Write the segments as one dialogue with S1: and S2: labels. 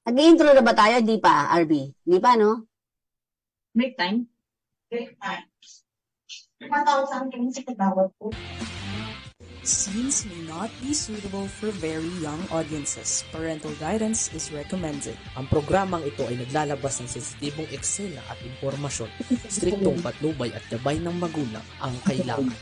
S1: Nag-intro na ba tayo? Di pa, RB? Di pa, no?
S2: Break time?
S3: Break time. 1,000 sa kagawad po.
S4: Scenes may not be suitable for very young audiences. Parental guidance is recommended.
S5: Ang programang ito ay naglalabas ng sensitibong eksena at impormasyon. Striktong patnubay at gabay ng magulang ang kailangan.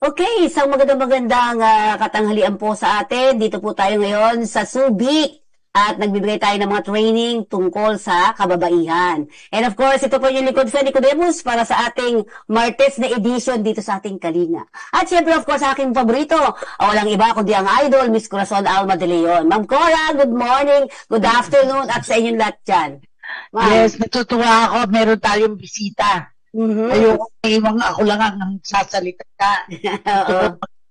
S1: Okay, isang magandang katanghalian po sa atin. Dito po tayo ngayon sa Subic at nagbibigay tayo ng mga training tungkol sa kababaihan. And of course, ito po yung Likod sa Nicodemus para sa ating Martes na edition dito sa ating Kalinga. At syempre, of course, aking paborito, walang iba kundi ang idol, Miss Corazon Alma de Leon. Ma'am Cora, good morning, good afternoon, at sa inyong lahat dyan.
S6: Yes, natutuwa ako. Meron tayong bisita. Ayoko iwang ako lang ang sasalita.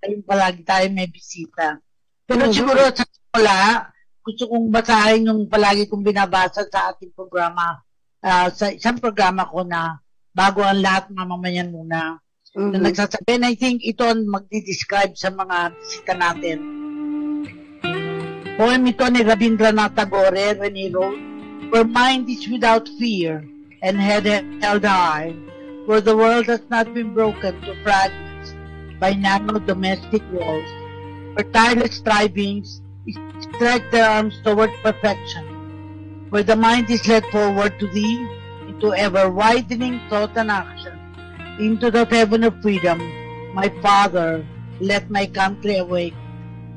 S6: Ayun palagi tayo may bisita. Pero siguro sa wala, gusto kong basahin yung palagi kong binabasa sa ating programa. Sa isang programa ko na bago ang lahat mamamayan muna. Na nagsasabi, and I think ito ang magdi-describe sa mga bisita natin. Poem ito ni Rabindranath Tagore when he wrote, "Where mind is without fear and head held high, where the world has not been broken to fragments by narrow domestic walls, where tireless strivings stretch their arms toward perfection, where the mind is led forward to thee, into ever-widening thought and action, into the heaven of freedom, my Father, let my country awake."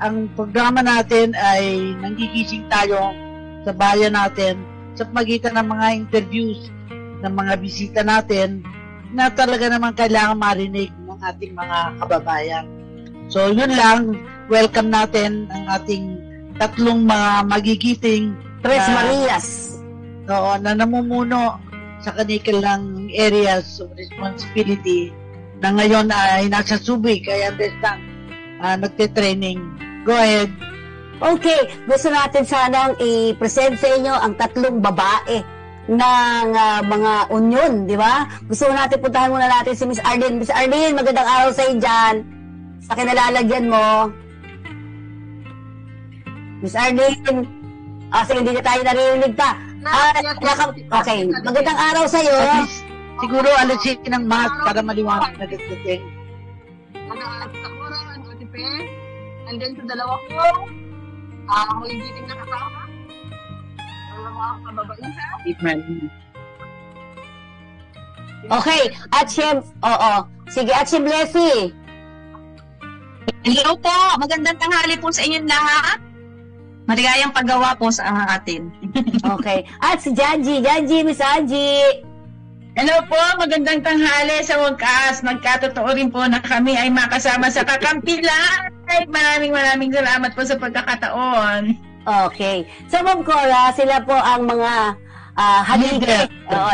S6: Ang programa natin ay nanggigising tayo sa bayan natin sa pagitan ng mga interviews ng mga bisita natin na talaga naman kailangan marinig ng ating mga kababayan. So yun lang, welcome natin ang ating tatlong mga magigiting
S1: Tres Marias.
S6: Oo, na namumuno sa kanilang areas of responsibility na ngayon ay nasa Subic, I understand, nagte-training. Go ahead.
S1: Okay, gusto natin sanang i-present sa inyo ang tatlong babae ng mga union, di ba? Gusto natin puntahan muna natin si Miss Arlene. Miss Arlene, magandang araw sa iyo dyan. Sa kinalalagyan mo. Miss Arlene, sige, hindi na tayo naririnig pa. Okay, magandang araw sa iyo.
S6: Siguro alisin ng mask para maliwanag na dagdating.
S2: And then sa dalawa ko, magigiting na kasama. Mga kababaihan.
S1: Okay, at sige, at si Blessy.
S2: Hello po, magandang tanghali po sa inyong lahat. Maligayang paggawa po sa atin.
S1: Okay, at si Janji, Miss Angie.
S7: Hello po, magandang tanghali sa wakas. Nagkatotoo rin po na kami ay makasama sa kakampilan. Maraming salamat po sa pagkakataon.
S1: Okay. So, Ma'am Cora, sila po ang mga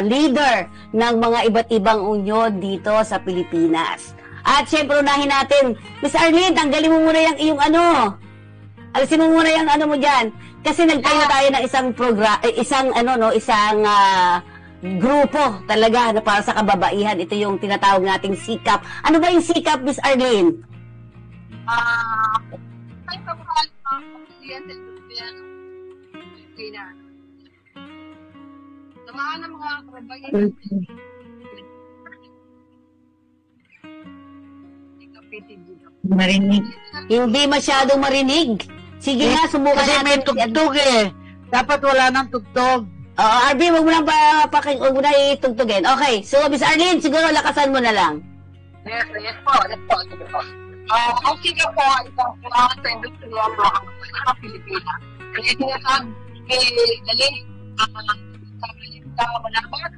S1: leader ng mga iba't ibang unyon dito sa Pilipinas. At syempre, unahin natin, Miss Arlene, tanggalin mo muna yung iyong alisin mo muna yung mo dyan. Kasi nagtayo na tayo ng isang grupo talaga na para sa kababaihan. Ito yung tinatawag nating sikap. Ano ba yung sikap, Miss Arlene?
S2: Samahan ng mga kababayan.
S7: Marinig.
S1: Hindi masyadong marinig. Sige nga, subukan
S6: Kasi
S1: natin.
S6: may tugtog eh. Dapat wala nang tugtog.
S1: RB, wag mo lang wag mo na itugtugin. Okay, so Miss Arlene, siguro lakasan mo na lang.
S2: Yes po. Ang siga po, isang kailangan sa industriya ng Pilipinas.
S8: Kaya tinatawag, dali, malabar,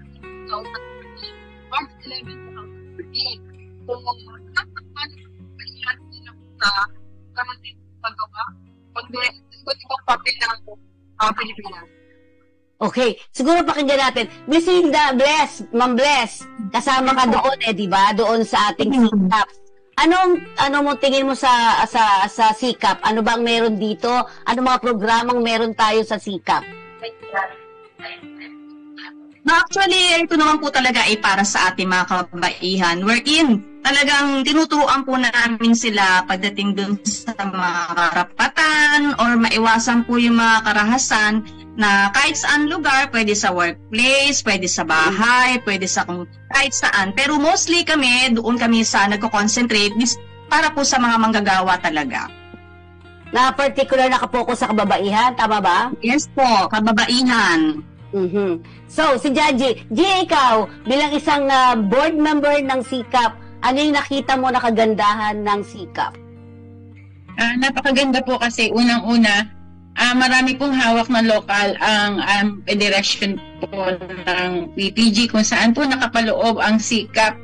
S8: March 11, 2013. So, palihan nila sa kamating paggawa, pag-ibang papel ng Pilipinas.
S1: Okay, siguro pakinggan natin. Miss Linda, Ma'am Bless, kasama ka doon di ba? Doon sa ating SICAP. Ano mo tingin mo sa SICAP? Ano bang meron dito? Ano mga programang meron tayo sa SICAP?
S2: Actually, ito naman po talaga ay para sa ating mga kababaihan. Wherein, talagang tinuturuan po namin sila pagdating dun sa mga karapatan or maiwasan po yung mga karahasan na kahit saan lugar, pwede sa workplace, pwede sa bahay, pwede sa kahit saan. Pero mostly doon kami sa nagko-concentrate para po sa mga manggagawa talaga.
S1: Na particular nakapokus sa kababaihan, tama ba?
S2: Yes po, kababaihan.
S1: So, si Jaji, ikaw, bilang isang board member ng SICAP, ano yung nakita mo na kagandahan ng SICAP?
S7: Napakaganda po kasi unang-una, marami pong hawak na lokal ang federation po ng PPG kung saan po nakapaloob ang SICAP.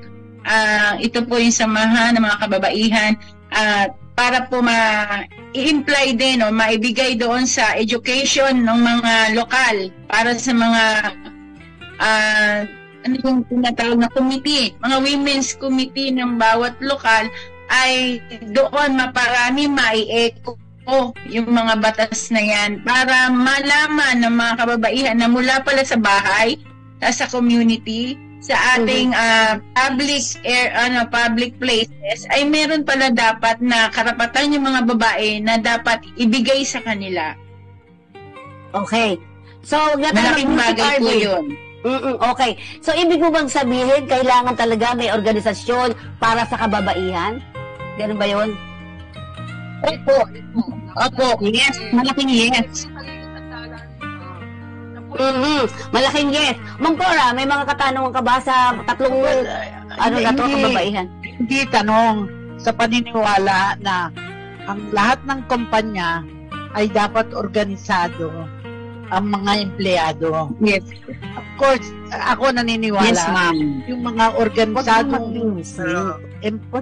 S7: Ito po yung samahan ng mga kababaihan para po i-imply din o maibigay doon sa education ng mga lokal para sa mga ano yung tinatawag na committee, mga women's committee ng bawat lokal ay doon maparami mai-echo yung mga batas na yan para malaman ng mga kababaihan na mula pala sa bahay, sa community, sa ating public places ay meron pala dapat na karapatan yung mga babae na dapat ibigay sa kanila.
S1: Okay. So,
S7: malaking bagay po yun.
S1: Okay. So, ibig mo bang sabihin kailangan talaga may organisasyon para sa kababaihan? Ganun ba yun?
S2: Opo. Yes. Malaking yes.
S1: Malaking yes. Ma'am Cora, may mga katanungan ka ba sa tatlong kababaihan?
S6: Hindi tanong sa paniniwala na ang lahat ng kumpanya ay dapat organisado ang mga empleyado.
S2: Yes.
S6: Of course, ako naniniwala.
S2: Yes, ma'am.
S6: Yung mga organisadong sandali,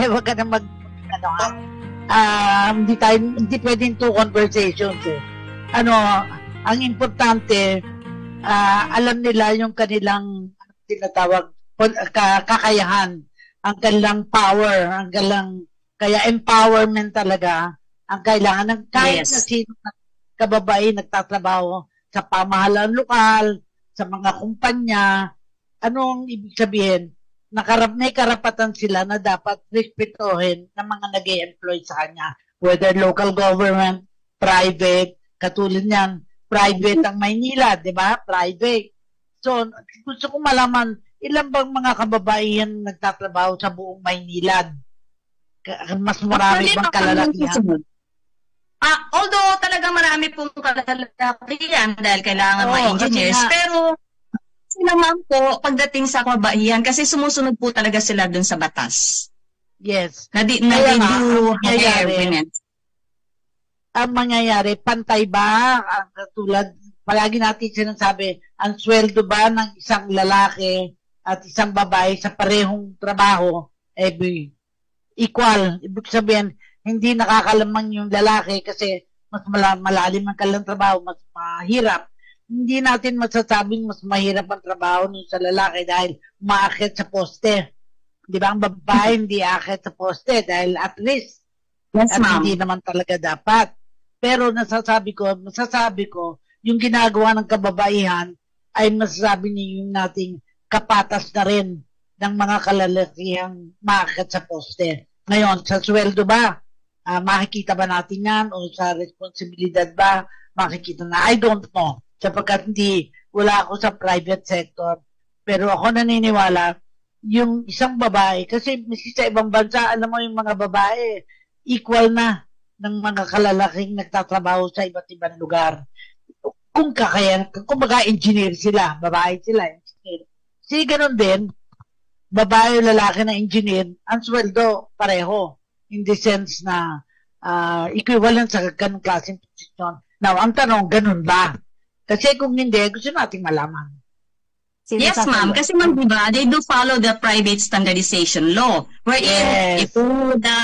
S6: wag ka na hindi pwedeng two conversations ang importante, alam nila yung kanilang tinatawag kakayahan, ang kanilang power, kaya empowerment talaga ang kailangan ng kahit na sino kababae nagtatrabaho sa pamahalaan lokal, sa mga kumpanya. Anong ibig sabihin? May karapatan sila na dapat respetuhin ng mga nag-e-employ sa kanya, whether local government, private. Katulad niyan, private ang Maynila, di ba? Private. So, gusto ko malaman, ilan bang mga kababaihan nagtatrabaho sa buong Maynila? Mas marami bang kalalakihan?
S2: Although talagang marami pong kalalakihan dahil kailangan mga engineers, pero naman po pagdating sa kababaihan kasi sumusunod po talaga sila dun sa batas.
S6: Yes. Ang mangyayari, pantay ba? Tulad, palagi natin sinasabi, ang sweldo ba ng isang lalaki at isang babae sa parehong trabaho, equal. Ibig sabihin, hindi nakakalamang yung lalaki kasi mas malalim ang kanilang trabaho, mas mahirap. Hindi natin masasabing mas mahirap ang trabaho nun sa lalaki dahil umaakit sa poste. Di ba? Ang babae hindi aakit sa poste dahil at least.
S2: Yes,
S6: at
S2: ma'am.
S6: Hindi naman talaga dapat. Pero masasabi ko, yung ginagawa ng kababaihan ay masasabi niyo yung nating kapatas na rin ng mga kalalakihang maakyat sa poste. Ngayon, sa sweldo ba? Makikita ba natin yan? O sa responsibilidad ba? Makikita na? I don't know. Sapagkat wala ako sa private sector. Pero ako naniniwala, yung isang babae, kasi sa ibang bansa, alam mo yung mga babae, equal na ng mga kalalaking nagtatrabaho sa iba't ibang lugar. Kung baga engineer sila, babae sila, engineer. Kasi ganun din, babae o lalaki na engineer, ang sweldo pareho. In the sense na equivalent sa ganung klaseng posisyon. Now, ang tanong, ganun ba? Kasi kung hindi, gusto nating malaman.
S2: Yes, ma'am. Kasi ma'am, diba, they do follow the private standardization law. Wherein,
S6: Yes.
S2: if the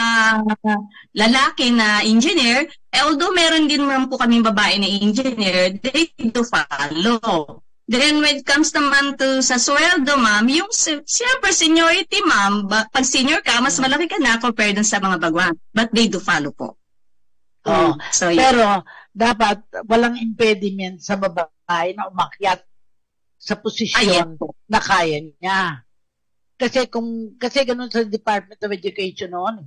S2: lalaki na engineer, although meron din ma'am po kaming babae na engineer, they do follow. Then when it comes naman to sa sweldo, ma'am, yung siyempre seniority, ma'am, pag senior ka, mas malaki ka na compared dun sa mga baguhan. But they do follow po.
S6: Oh,
S2: So, yeah.
S6: pero dapat walang impediment sa babae na umakyat sa posisyon na kaya niya. Kasi ganun sa Department of Education noon.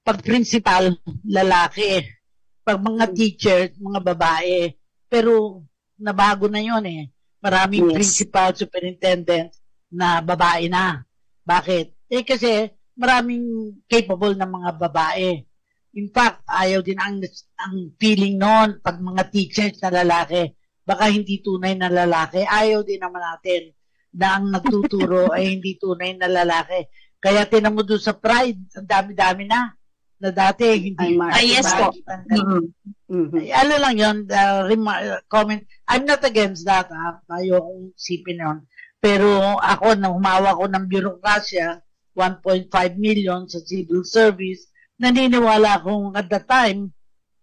S6: Pag principal, lalaki. Pag mga teachers, mga babae. Pero nabago na yun eh. Maraming principal, superintendent na babae na. Bakit? Kasi maraming capable na mga babae. In fact, ayaw din ang feeling noon pag mga teachers na lalaki, baka hindi tunay na lalaki. Ayaw din naman natin na ang nagtuturo ay hindi tunay na lalaki. Kaya tinan mo doon sa Pride, ang dami-dami na dati hindi.
S2: Yes po.
S6: Ano lang yun, comment. I'm not against that, ayaw kong sipin yun. Pero ako, na humawa ko ng bureaucracia, 1.5 million sa civil service, naniniwala akong at the time,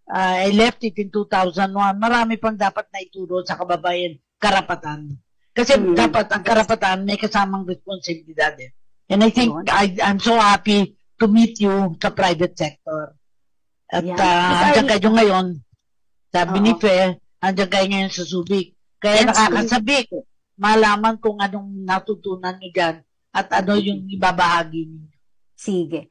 S6: I left it in 2001, marami pang dapat na ituro sa kababayan karapatan. Kasi dapat ang karapatan may kasamang responsibilidad. And I think I'm so happy to meet you sa private sector. At andyan kayo ngayon, sabi ni Fe, andyan kayo ngayon sa Subic. Kaya nakakasabik, malaman kung anong natutunan niyo dyan at ano yung ibabahagi niyo.
S1: Sige.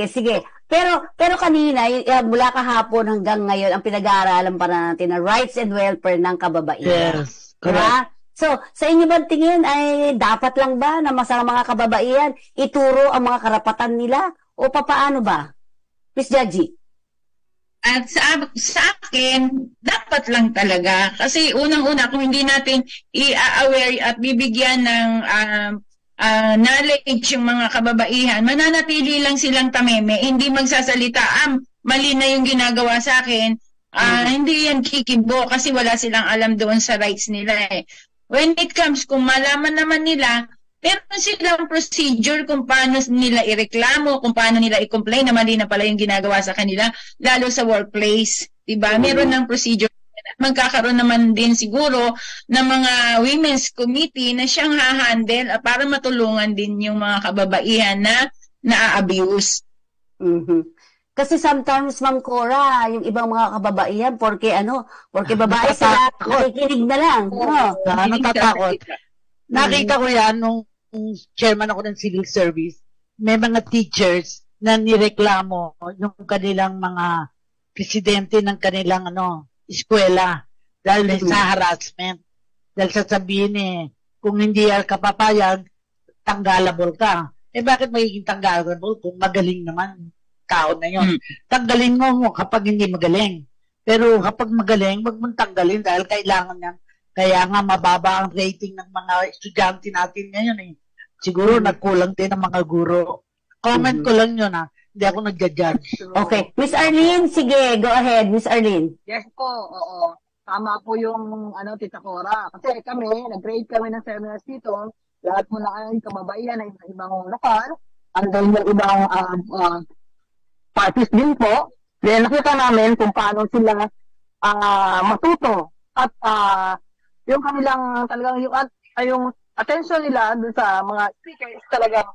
S1: Sige. Pero kanina, mula kahapon hanggang ngayon, ang pinag-aaralan pa natin na rights and welfare ng kababaihan.
S6: Yes, correct.
S1: So, sa inyo ba tingin ay dapat lang ba na sa mga kababaihan ituro ang mga karapatan nila o papaano ba? Miss Jaji?
S7: At sa akin, dapat lang talaga. Kasi unang-una, kung hindi natin i-aware at bibigyan ng knowledge yung mga kababaihan, mananatili lang silang tameme, hindi magsasalita, mali na yung ginagawa sa akin, hindi yan kikibo kasi wala silang alam doon sa rights nila eh. When it comes, kung malaman naman nila, meron silang procedure kung paano nila ireklamo, kung paano nila i-complain na mali na pala yung ginagawa sa kanila, lalo sa workplace. Diba? Meron ng procedure. Magkakaroon naman din siguro ng mga women's committee na siyang hahandle para matulungan din yung mga kababaihan na na-abuse.
S1: Kasi sometimes, Ma'am Cora, yung ibang mga kababaihan, porque babae sila, nakikinig na lang.
S6: Natatakot. Nakita ko yan nung chairman ako ng civil service, may mga teachers na nireklamo yung kanilang mga presidente ng kanilang eskwela dahil sa harassment. Dahil sasabihin kung hindi ka papayag, tanggalable ka. Bakit magiging tanggalable kung magaling naman tao na yun? Tanggalin mo kapag hindi magaling. Pero kapag magaling, wag mong tanggalin dahil kailangan yan. Kaya nga mababa ang rating ng mga estudyante natin ngayon Siguro nagkulang din ang mga guro. Comment ko lang yun Hindi ako nagja-judge.
S1: Okay. Miss Arlene, sige, go ahead, Miss Arlene.
S8: Yes po, oo. Tama po yung Tita Cora. Kasi kami, nag-grade kami ng seminars dito. Lahat mo na ay kababaihan na ibang lokal. Andun yung ibang parties din po. Then nakita namin kung paano sila matuto. At yung kanilang talagang yung attention nila dun sa mga speakers talagang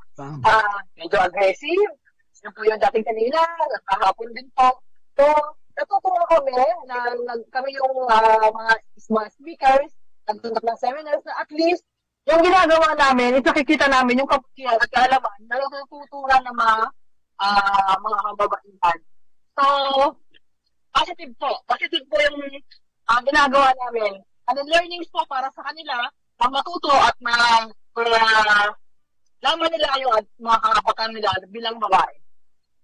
S8: medyo aggressive. Yun po yung dating kanila, kahapon din po. So, natutuwa kami na kami yung mga speakers, nagtundak ng seminars na at least yung ginagawa namin, nakikita namin yung kaputihan at kaalaman na natututunan ng mga kababaihan. So, positive po yung ginagawa namin. And the learnings po para sa kanila, ang matuto at laman nila yung mga karapatan nila bilang babae.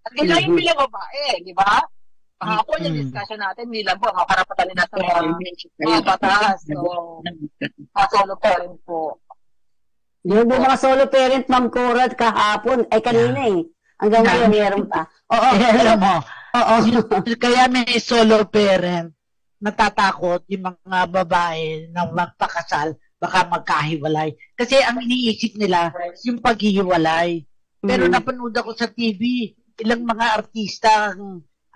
S8: At ganyan bilang babae, di ba? Kahapon yung discussion natin, bilang po, mga karapatan nila sa mga batas. So, solo parent po.
S1: Yung mga solo parent, Ma'am Cora, kahapon, ay kanina Hanggang ngayon, meron pa. Oo.
S6: Alam mo,
S1: Oo.
S6: kaya may solo parent, natatakot yung mga babae na magpakasal, baka magkahiwalay. Kasi ang iniisip nila, yung paghihiwalay. Pero napanood ako sa TV, ilang mga artista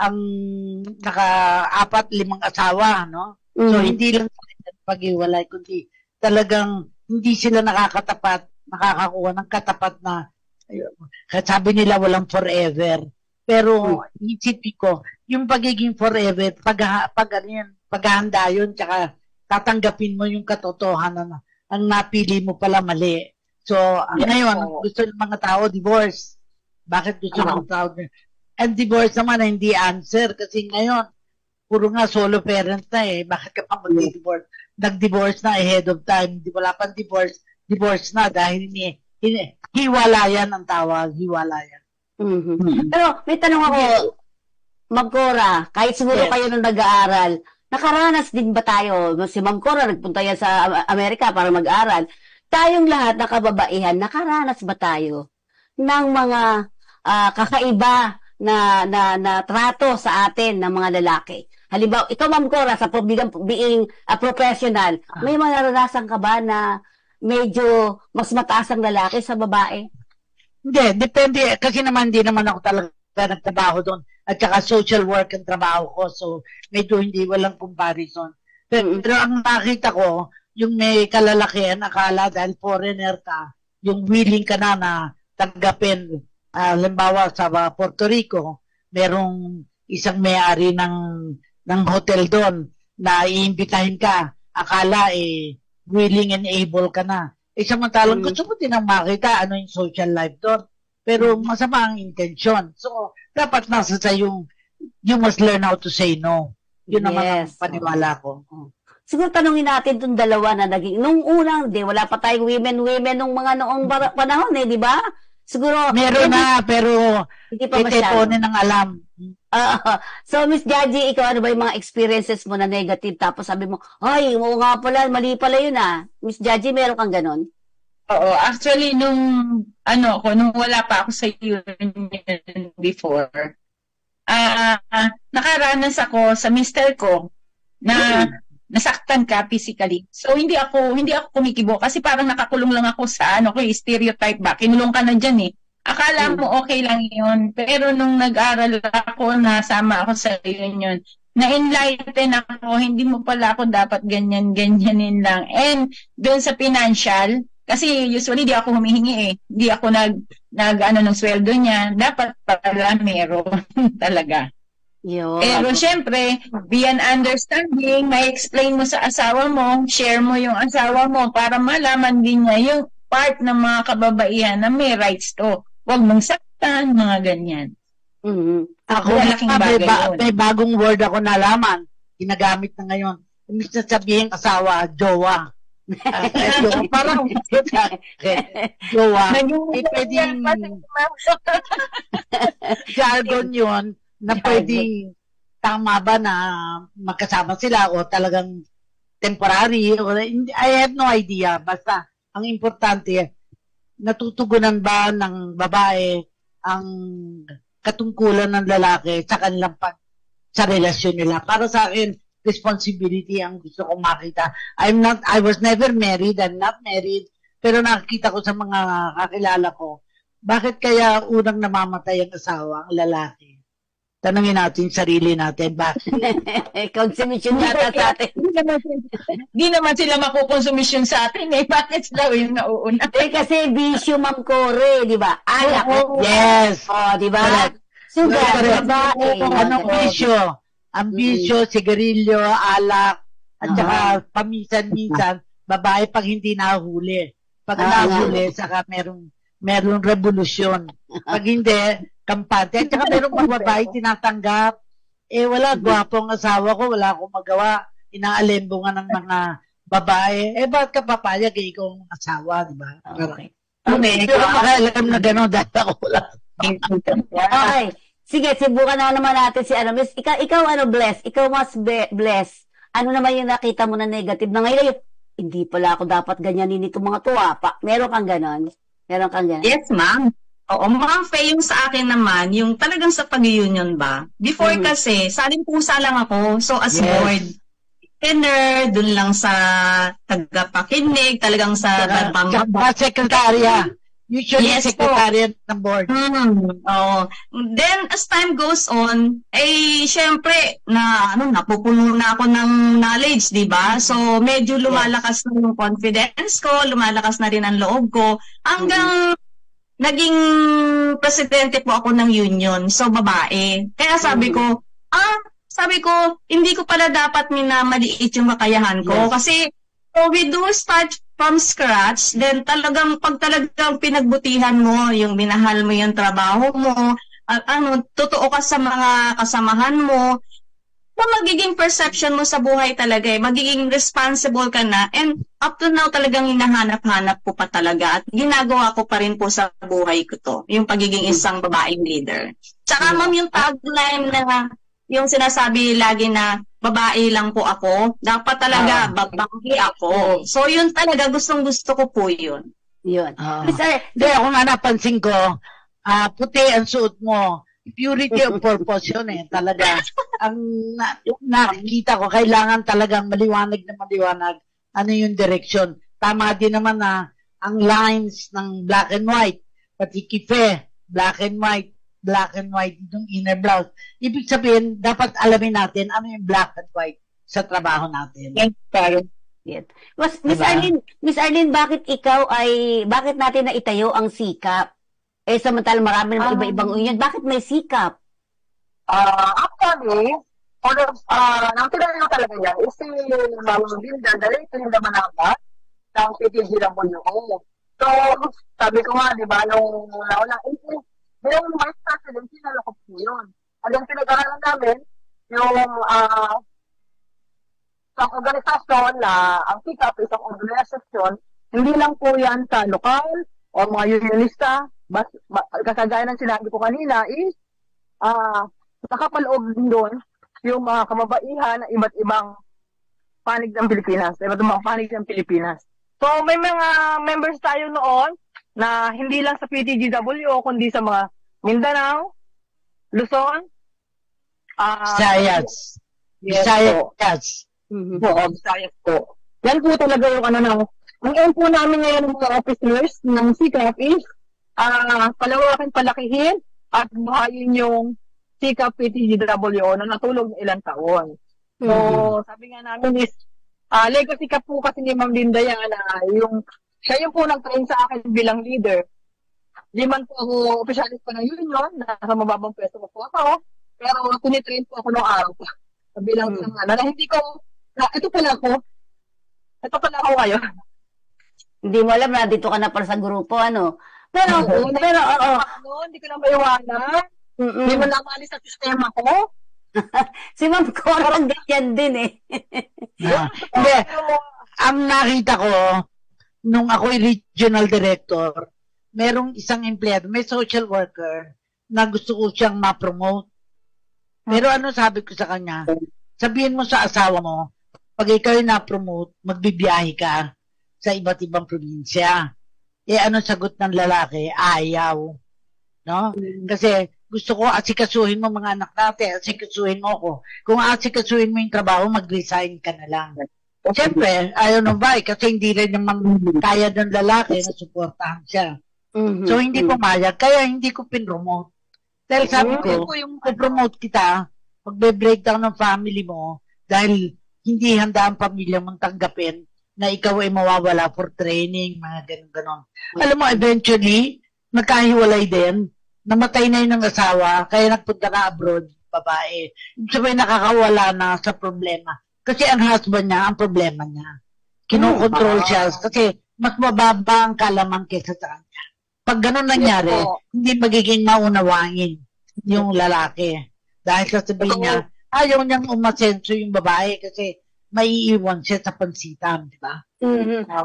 S6: ang naka-4-5 asawa, no? So, hindi lang paghiwalay, kundi talagang hindi sila nakakakuha ng katapat na, sabi nila walang forever. Pero, isipin ko, yung pagiging forever, paghahanda yun, tsaka tatanggapin mo yung katotohanan na ang napili mo pala mali. So, ngayon, gusto ng mga tao, divorce. Bakit gusto ng tao? And divorce naman, hindi answer. Kasi ngayon, puro nga solo parent na eh. Bakit ka pa mag-divorce? Nag-divorce na ahead of time. Wala pang divorce na dahil hiwalayan ang tawag. Hiwalayan.
S1: Pero may tanong ako, Ma'am Cora, kahit siguro kayo nung nag-aaral, nakaranas din ba tayo? Si Ma'am Cora, nagpunta yan sa Amerika para mag-aral. Tayong lahat na kababaihan, nakaranas ba tayo ng mga kakaiba na trato sa atin ng mga lalaki? Halimbawa, ikaw Ma'am Cora, sa being a professional, may mararanasan ka ba na medyo mas mataas ang lalaki sa babae?
S6: Hindi, depende. Kasi naman, hindi naman ako talaga nagtrabaho doon. At saka social work ang trabaho ko. So, medyo walang comparison. Pero ang nakita ko, yung may kalalakihan, akala dahil foreigner ka, yung willing ka na tanggapin. Halimbawa, sa Puerto Rico, merong isang may-ari ng hotel doon na iimbitahin ka. Akala, willing and able ka na. Samantalang gusto mo din ang makita ano yung social life doon. Pero masama ang intention. So, dapat nasa sa you must learn how to say no. Yun naman ang paniwala ko.
S1: Siguro tanungin natin itong dalawa na naging, nung unang, wala pa tayong women nung mga noong panahon di ba? Siguro,
S6: meron na, pero
S1: hindi pa masyado.
S6: ng alam.
S1: So, Miss Jaji, ikaw ano ba yung mga experiences mo na negative? Tapos sabi mo, ay, oo nga pala, mali pala yun Miss Jaji, meron kang ganon?
S7: Oo, actually, nung wala pa ako sa union before, nakaranas ako sa mister ko na nasaktan ka physically. So, hindi ako kumikibo kasi parang nakakulong lang ako sa stereotype ba? Kinulong ka na dyan Akala mo okay lang yun. Pero nung nag-aral ako, nasama ako sa union, na-enlighten ako, hindi mo pala ako dapat ganyanin lang. And doon sa financial, kasi usually di ako humihingi Hindi ako ng sweldo niya. Dapat pala meron talaga. Pero syempre, be an understanding, may explain mo sa asawa mo, share mo yung asawa mo para malaman din niya yung part ng mga kababaihan na may rights to. Huwag mong saktan, mga ganyan.
S6: Ako, may bagong word ako nalaman. Ginagamit na ngayon. Imbis na sabihin asawa, jowa. Parang jowa. Pwedeng jargon yun na pwedeng tama ba na magkasama sila o talagang temporary. I have no idea. Basta, ang importante, natutugunan ba ng babae ang katungkulan ng lalaki sa kanilang sa relasyon nila. Para sa akin, responsibility ang gusto kong makita. I was never married, I'm not married, pero nakikita ko sa mga kakilala ko, bakit kaya unang namamatay ang asawa, ang lalaki? Tanungin natin sarili natin, bakit?
S1: Konsumisyon yata sa atin.
S7: Di naman sila makukonsumisyon sa atin Bakit sila yung nauuna?
S1: Kasi bisyo, Ma'am Core, di ba? Alak.
S6: Yes.
S1: Di ba? Sugar, babae.
S6: Anong bisyo? Ang bisyo, sigarilyo, alak, at saka paminsan-minsan, babae pag hindi nahuli. Pag nahuli, saka merong revolusyon. Pag hindi, kampante. At saka merong mga babae tinatanggap. Wala, gwapong asawa ko, wala akong magawa. Inaalembungan ng mga babae. Ba't ka papayag? Ikaw ang asawa, di ba?
S1: Okay.
S6: Pero makaalam na gano'n dahil ako lang.
S1: Okay. Sige, subukan na naman natin si Miss. Ikaw bless. Ikaw mas bless. Ano naman yung nakita mo na negative na ngayon? Hindi pala ako dapat ganyanin itong mga tuwa. Meron kang ganon?
S2: Yes, ma'am. Oo, Ma'am Faye, yung sa akin naman, yung talagang sa pag-union ba? Before kasi, saling pusa lang ako. So, as board dinner, dun lang sa tagapakinig, talagang sa
S6: Sekretarya. Usually,
S2: Yes po.
S6: sekretarya ng board.
S2: Oo. Then, as time goes on, syempre, napupuno na ako ng knowledge, di ba? So, medyo lumalakas na yung confidence ko, lumalakas na rin ang loob ko, hanggang naging presidente po ako ng union, so babae. Kaya sabi ko, hindi ko pala dapat minamaliit yung kakayahan ko. Kasi, so we do start from scratch, then talagang pag talagang pinagbutihan mo, yung minahal mo yung trabaho mo, totoo ka sa mga kasamahan mo, magiging perception mo sa buhay talaga magiging responsible ka na, and up to now talagang hinahanap-hanap ko pa talaga at ginagawa ko pa rin po sa buhay ko to, yung pagiging isang babaeng leader. Tsaka ma'am, yung tagline na yung sinasabi lagi na babae lang po ako, dapat talaga babae ako. So yun talaga, gustong-gusto ko po yun.
S1: Yun.
S6: Hindi, ako nga napansin ko, puti ang suot mo. Purity of purpose yun talaga. Ang nakikita ko, kailangan talagang maliwanag na maliwanag ano yung direction. Tama din naman na ang lines ng black and white, pati kife, black and white, yung inner blouse. Ibig sabihin, dapat alamin natin ano yung black and white sa trabaho natin.
S1: Yes. Miss Arlene, bakit natin naitayo ang sikap? Samantalang marami ng iba-ibang union, bakit may sikap?
S8: Actually, nang tinanong talaga yan, is si Ma'am Linda, dahil ito yung Manaba ng PTGWO. So, sabi ko nga, di ba, nung nauna, yung vice president, sinalo ko po yun. At yung pinag-aralan namin, yung isang organisasyon na ang sikap, isang organisasyon, hindi lang po yan sa lokal o mga unionista, kasagaya ng sinabi ko kanina is nakapaloob din doon yung mga kamabaihan na iba't ibang panig ng Pilipinas, So may mga members tayo noon na hindi lang sa PTGWO kundi sa mga Mindanao, Luzon,
S6: Visayas.
S8: Visayas po. Yan po talaga yung ang aim po namin ngayon ng mga officers ng sikap is palakihin at buhayin yung sikap PTGWO na natulog ng ilang taon. So, sabi nga namin is, legacy ka po kasi ni Ma'am Linda yan na siya yung po nag-train sa akin bilang leader. Di man po ako officialist pa ng union, nasa mababang pwesto po ako, pero tinitrain po ako noong araw pa. Bilang na hindi ko, ito pala ako ngayon.
S1: Hindi mo alam na dito ka na pala sa grupo, Pero,
S8: hindi ko na maiwanan. Hindi mo na maalis sa sistema ko.
S1: Si Ma'am Cora, ganyan din
S6: Hindi, ang nakita ko, nung ako'y regional director, merong isang empleyado, may social worker, na gusto ko siyang ma-promote. Pero sabi ko sa kanya, sabihin mo sa asawa mo, pag ikaw yung na-promote, magbibiyahe ka sa iba't ibang probinsya. Sagot ng lalaki? Ayaw. No? Kasi gusto ko asikasuhin mo mga anak natin, asikasuhin mo ako. Kung asikasuhin mo yung trabaho, mag-resign ka na lang. Siyempre, ayaw nung bahay kasi hindi rin naman kaya ng lalaki na suportahan siya. So, hindi pumayag. Kaya hindi ko pinromote. Dahil sabi ko, yung promote kita, magbe-breakdown ng family mo dahil hindi handa ang pamilya mong tanggapin na ikaw ay mawawala for training, mga ganun-ganon. Alam mo, eventually, nagkahiwalay din. Namatay na yun ng asawa, kaya nagpunta na abroad, babae. Sabi, nakakawala na sa problema. Kasi ang husband niya, ang problema niya. Kinokontrol siya kasi mas mababa ang kalaman kesa sa kanya. Pag ganun nangyari, hindi magiging maunawain yung lalaki. Dahil sasabihin niya, ayaw niyang umasenso yung babae kasi maiiwan siya sa pansitan, di ba?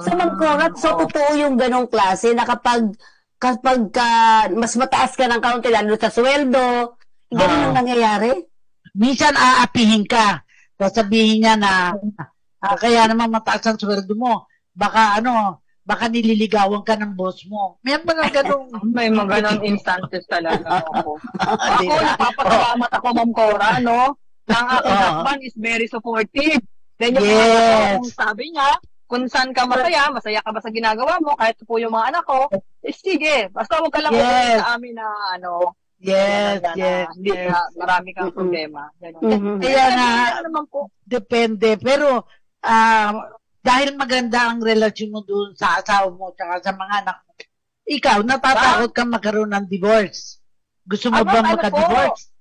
S1: So, Ma'am Cora, totoo yung ganong klase na kapag mas mataas ka ng kaunti, lalo sa sweldo, ganun ang nangyayari?
S6: Minsan aapihin ka. Sasabihin niya na, kaya naman mataas ang sweldo mo. Baka baka nililigawan ka ng boss mo. May mga ganong...
S8: May mga ganong instances talaga ako. Ako, napapasalamat ako, Ma'am Cora, no? Ang aking husband is very supportive. Then yung mga anak ko, kung sabi niya, kung saan ka masaya ka ba sa ginagawa mo, kahit po yung mga anak ko, sige, basta huwag ka lang sa amin na, hindi na marami kang problema.
S6: Kaya nga, depende. Pero, dahil maganda ang relasyon mo doon sa asawa mo at sa mga anak mo, ikaw, natatakot kang magkaroon ng divorce. Gusto mo ba magka-divorce?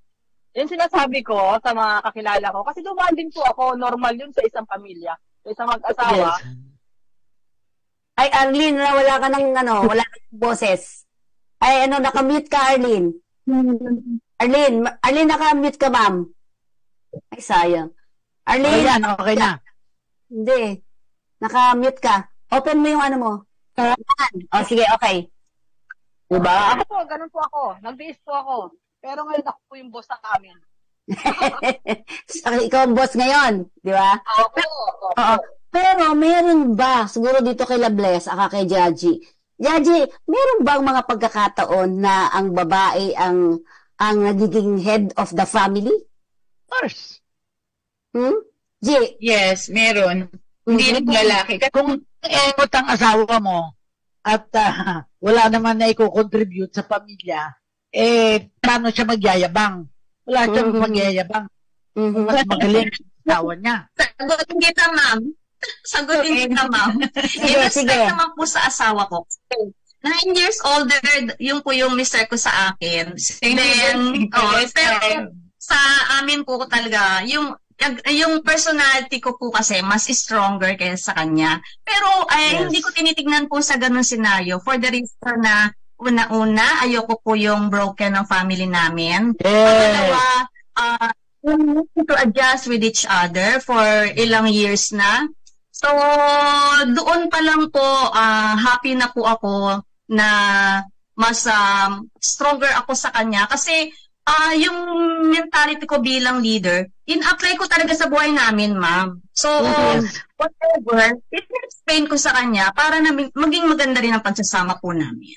S8: Yung sinasabi ko sa mga kakilala ko, kasi dumaan din po ako, normal yun sa isang pamilya, sa isang mag-asawa.
S1: Ay, Arlene, wala ka wala kang boses. Ay, nakamute ka, Arlene. Arlene, nakamute ka, ma'am. Ay, sayang. Arlene.
S6: Okay na.
S1: Hindi. Naka-mute ka. Open mo yung mo. Sige, okay.
S8: Diba? Ako po, ganun po ako. Nag-base po ako. Pero ngayon ako po yung boss sa amin.
S1: Ikaw ang boss ngayon, di ba?
S8: Opo.
S1: Pero meron ba, siguro dito kay Lables, kay Jaji, meron bang mga pagkakataon na ang babae ang nagiging head of the family?
S6: Of course.
S1: G?
S7: Yes, meron. Hindi rin lalaki.
S6: Kung engot ang asawa mo at wala naman na i-contribute sa pamilya, paano siya magyayabang? Wala siyang magyayabang. Mas magaling ang asawa niya.
S2: Sagutin kita, ma'am. Sige. Naman po sa asawa ko. 9 years older, yung po yung mister ko sa akin. Then, pero sa amin po talaga, yung personality ko po kasi mas stronger kaysa sa kanya. Pero hindi ko tinitignan po sa ganung scenario for the reason na una-una, ayoko po yung broken ng family namin. Pangalawa, we need to adjust with each other for ilang years na. So, doon pa lang po, happy na po ako na mas stronger ako sa kanya. Kasi yung mentality ko bilang leader, in-apply ko talaga sa buhay namin, ma'am. So, whatever, it-explain ko sa kanya para na maging maganda rin ang pagsasama po namin.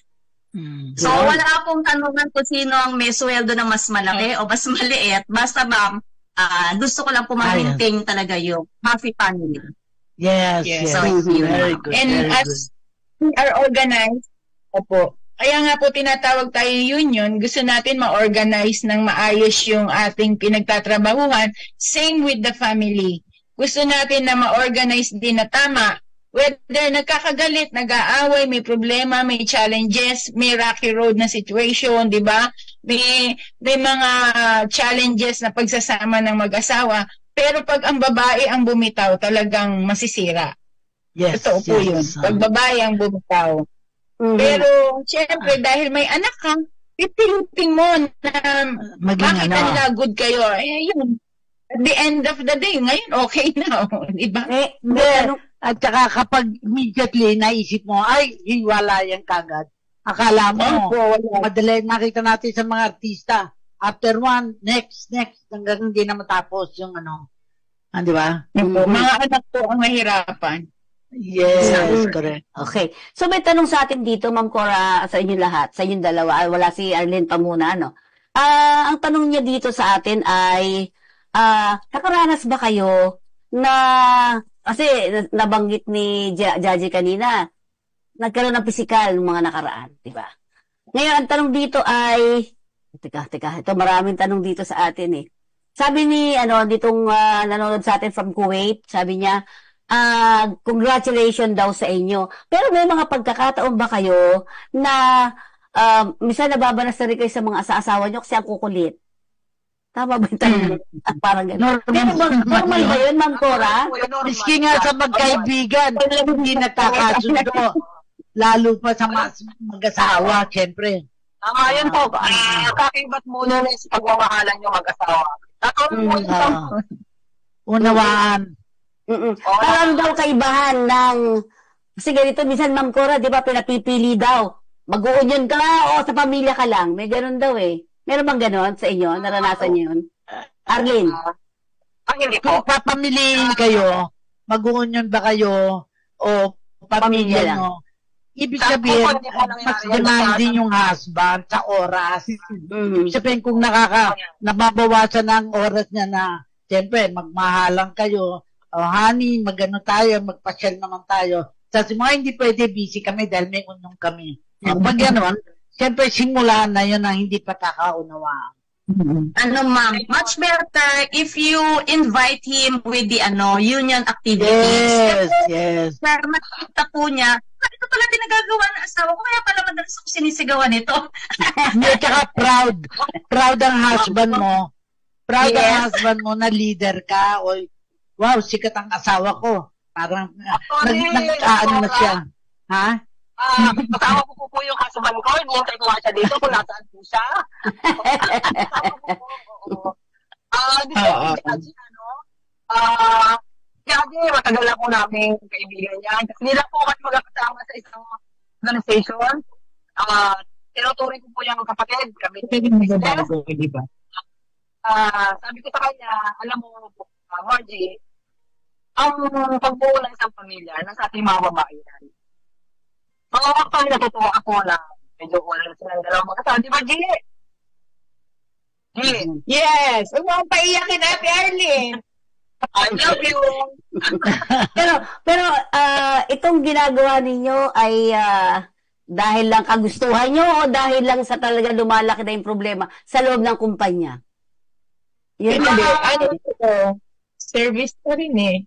S2: So, wala akong tanungan kung sino ang may sweldo na mas malaki o mas maliit. Basta, ma'am, gusto ko lang po ma-maintain talaga yung happy family.
S6: Yes.
S2: So,
S6: very good.
S7: And as we are organized, kaya nga po tinatawag tayo union, gusto natin ma-organize ng maayos yung ating pinagtatrabahuhan. Same with the family. Gusto natin na ma-organize din na tama. Whether nagkakagalit, nag-aaway, may problema, may challenges, may rocky road na situation, di ba? May mga challenges na pagsasama ng mag-asawa. Pero pag ang babae ang bumitaw, talagang masisira.
S6: Yes.
S7: Totoo po yun. Pag babae ang bumitaw. Pero, syempre, dahil may anak ka, pipilitin mo na makita nila good kayo. Yun. At the end of the day, ngayon, okay na. Diba?
S6: At saka kapag immediately naisip mo, ay, hiwalayan kagad. Akala mo, madali nakita natin sa mga artista. After one, next, hanggang hindi na matapos yung di ba?
S7: Mga anak po ang mahirapan.
S6: Yes, correct.
S1: Okay. So may tanong sa atin dito, Ma'am Cora, sa inyong lahat, sa inyong dalawa. Wala si Arlene pa muna, ang tanong niya dito sa atin ay, nakaranas ba kayo na, kasi nabanggit ni Jaji kanina, nagkaroon ng physical ng mga nakaraan, di ba? Ngayon, ang tanong dito ay, teka, ito maraming tanong dito sa atin Sabi ni, ditong nanonood sa atin from Kuwait, sabi niya, congratulations daw sa inyo. Pero may mga pagkakataon ba kayo na minsan nababanas na rin kayo sa mga asawa nyo kasi ang kukulit? Tama ba yung tanong? Parang gano'n. Normal ba yun, Ma'am Cora?
S6: Miski nga sa magkaibigan, hindi nagkakasundo. Lalo pa sa mag-asawa, syempre.
S8: Yun po, kakibat muna sa pagmamahalan yung mag-asawa.
S6: Unawaan.
S1: Parang daw kaibahan ng, kasi ganito, minsan Ma'am Cora, di ba, pinapipili daw. Mag-uunyon ka o sa pamilya ka lang. May ganun daw Meron bang ganun sa inyo? Naranasan niyo yun? Arlene?
S8: Hindi po.
S6: Kung papamiliin kayo, mag-uunyon ba kayo o pamilya lang? ibig
S8: Sa
S6: sabihin,
S8: kung hindi po nangyari
S6: mas
S8: yan,
S6: demanding yung husband sa oras. Ibig sabihin, kung nababawasan na ang oras niya na, siyempre, magmahalang kayo, honey, magano tayo, magpasyal naman tayo. Sa mga hindi pwede, busy kami dahil may unong kami. Pag gano'n, siyempre, simulan na yun ang hindi pa kakaunawaan.
S2: Ano ma'am, much better if you invite him with the union activities.
S6: Yes.
S2: Pero makita po niya, ito pala pinagagawa ng asawa ko, kaya pala madalas ako sinisigawan ito.
S6: Hindi, tsaka proud. Proud ang husband mo. Proud ang husband mo na leader ka. O, wow, sikat ang asawa ko. Parang, nag-ano na siya. Ha?
S8: Kasama ko po yung husband ko. Hinihintay ko nga siya dito kung nasaan po siya. Kasi matagal na po namin kaibigan yan. Kasi nila po kasi magkakasama sa isang organization. Tinuturing ko po yung kapatid. Kami sabi ko sa kanya, alam mo, Margie, ang pagbuo ng isang pamilya, nasa ating mga babae yan. Mga kapag natutuwa ako na medyo wala na silang dalawang magkasama. Di ba, G?
S7: Yes! Huwag mo akong paiyakin, Ate Arlene.
S8: I love you.
S1: pero itong ginagawa ninyo ay dahil lang kagustuhan nyo o dahil lang sa talaga lumalaki na yung problema sa loob ng kumpanya? Yun
S7: Hindi,
S1: na.
S7: service na rin eh.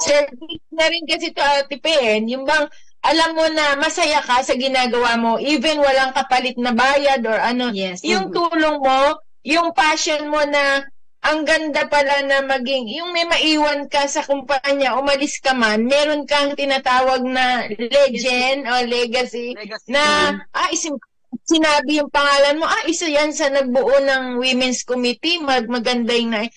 S7: Service na rin kasi to Ate Pen. Yung bang, alam mo na masaya ka sa ginagawa mo, even walang kapalit na bayad or ano.
S2: Yes.
S7: Yung tulong mo, yung passion mo na ang ganda pala na maging, yung may maiwan ka sa kumpanya, umalis ka man, meron kang tinatawag na legend o legacy. Na, sinabi yung pangalan mo, isa yan sa nagbuo ng women's committee, maganda yung na,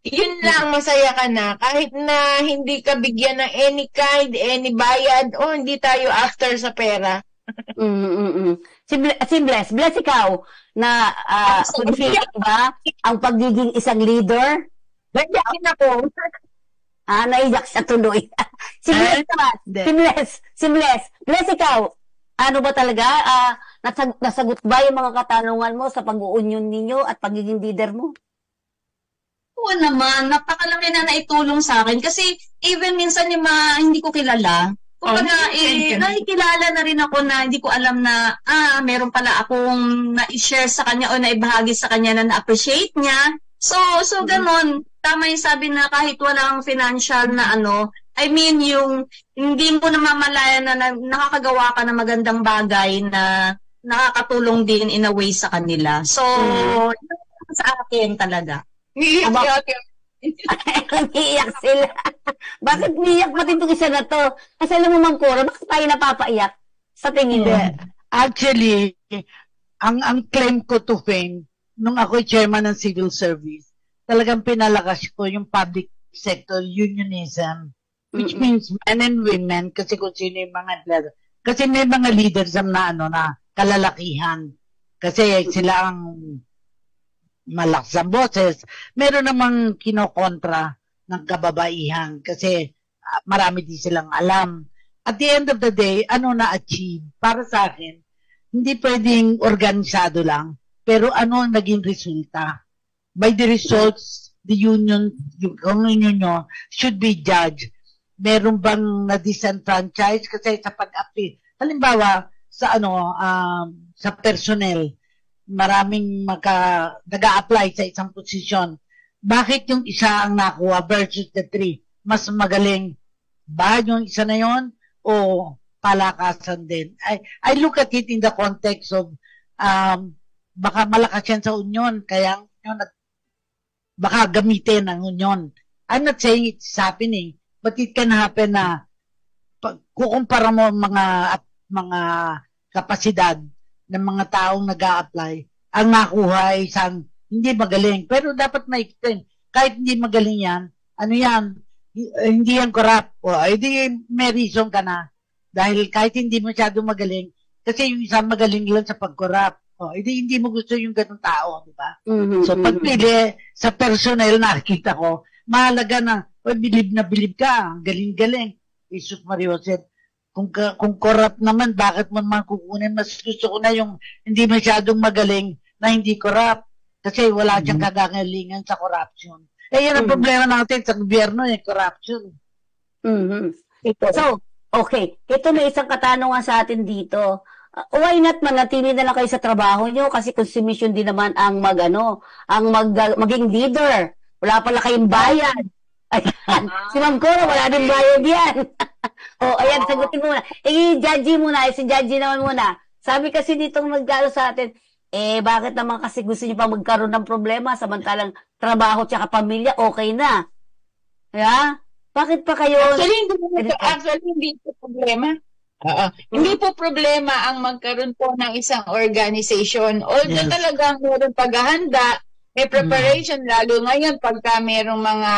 S7: yun lang, masaya ka na. Kahit na hindi ka bigyan ng any kind, any bayad, hindi tayo after sa pera.
S1: Si Bless, ikaw, na feeling ba ang pagiging isang leader?
S7: Naiyakin ako.
S1: Naiyak siya tuloy. Si Bless naman, si Bless, ikaw, ano ba talaga, nasagot ba yung mga katanungan mo sa pag-uunion ninyo at pagiging leader mo?
S2: Oo naman, napakalaki na naitulong sa akin. Kasi even minsan yung mga hindi ko kilala, kumbaga, nakikilala na rin ako na hindi ko alam na, meron pala akong na-share sa kanya o naibahagi sa kanya na na-appreciate niya. So ganon. Tama yung sabi na kahit walang financial na I mean, yung hindi mo namamalayan na nakakagawa ka ng magandang bagay na nakakatulong din in a way sa kanila. So, sa akin talaga.
S1: Umiiyak sila. Bakit umiiyak pati itong isa na to? Kasi alam mo, Ma'am Cora, bakit tayo napapaiyak sa tingin mo?
S6: Actually, ang claim ko to fame, nung ako chairman ng civil service, talagang pinalakas ko yung public sector unionism, which means men and women, kasi kung sino yung mga leader. Kasi may mga leaders na kalalakihan. Kasi sila ang malakas ang boses. Meron namang kinokontra ng kababaihan kasi marami din silang alam. At the end of the day, na-achieve? Para sa akin, hindi pwedeng organisado lang, pero ang naging resulta? By the results, the union, yung union nyo, should be judged. Meron bang na-disenfranchise? Kasi sa pag-appeal, halimbawa, sa personnel, maraming nag-a-apply sa isang posisyon. Bakit yung isa ang nakuha versus the three? Mas magaling ba yung isa na yon o palakasan din? I look at it in the context of baka malakas yan sa union, kaya baka gamitin ang union. I'm not saying it's happening, but it can happen na kukumpara mo mga kapasidad ng mga taong nag-a-apply, ang nakuha ay isang hindi magaling. Pero dapat ma-explain. Kahit hindi magaling yan, hindi yan corrupt. Hindi may reason ka na. Dahil kahit hindi masyado magaling, kasi yung isang magaling lang sa pag-corrupt. Hindi mo gusto yung ganung tao, di ba? So, pagpili sa personnel, nakikita ko, mahalaga na, bilib na bilib ka, galing-galing. Jesus Maria Jose. Kung corrupt naman, bakit mo naman kukunin? Mas gusto ko na yung hindi masyadong magaling na hindi corrupt. Kasi wala siyang kagagalingan sa corruption. Yan ang problema natin sa gobyerno, corruption.
S1: So, okay. Ito may isang katanungan sa atin dito. Why not manatili na lang kayo sa trabaho nyo? Kasi kung si mission din naman ang maging leader. Wala pala kayong bayad. Ayan. Si Ma'am Cora, wala din bayad yan. Ayan, sagutin mo muna. I-judge muna. Si judge naman muna. Sabi kasi ditong nagkano sa atin, bakit naman kasi gusto niyo pa magkaroon ng problema samantalang trabaho tsaka pamilya, okay na. Yeah? Bakit pa kayo...
S7: Actually, hindi po problema. Hindi po problema ang magkaroon po ng isang organization. Although talagang meron paghahanda, may preparation, lalo ngayon pagka merong mga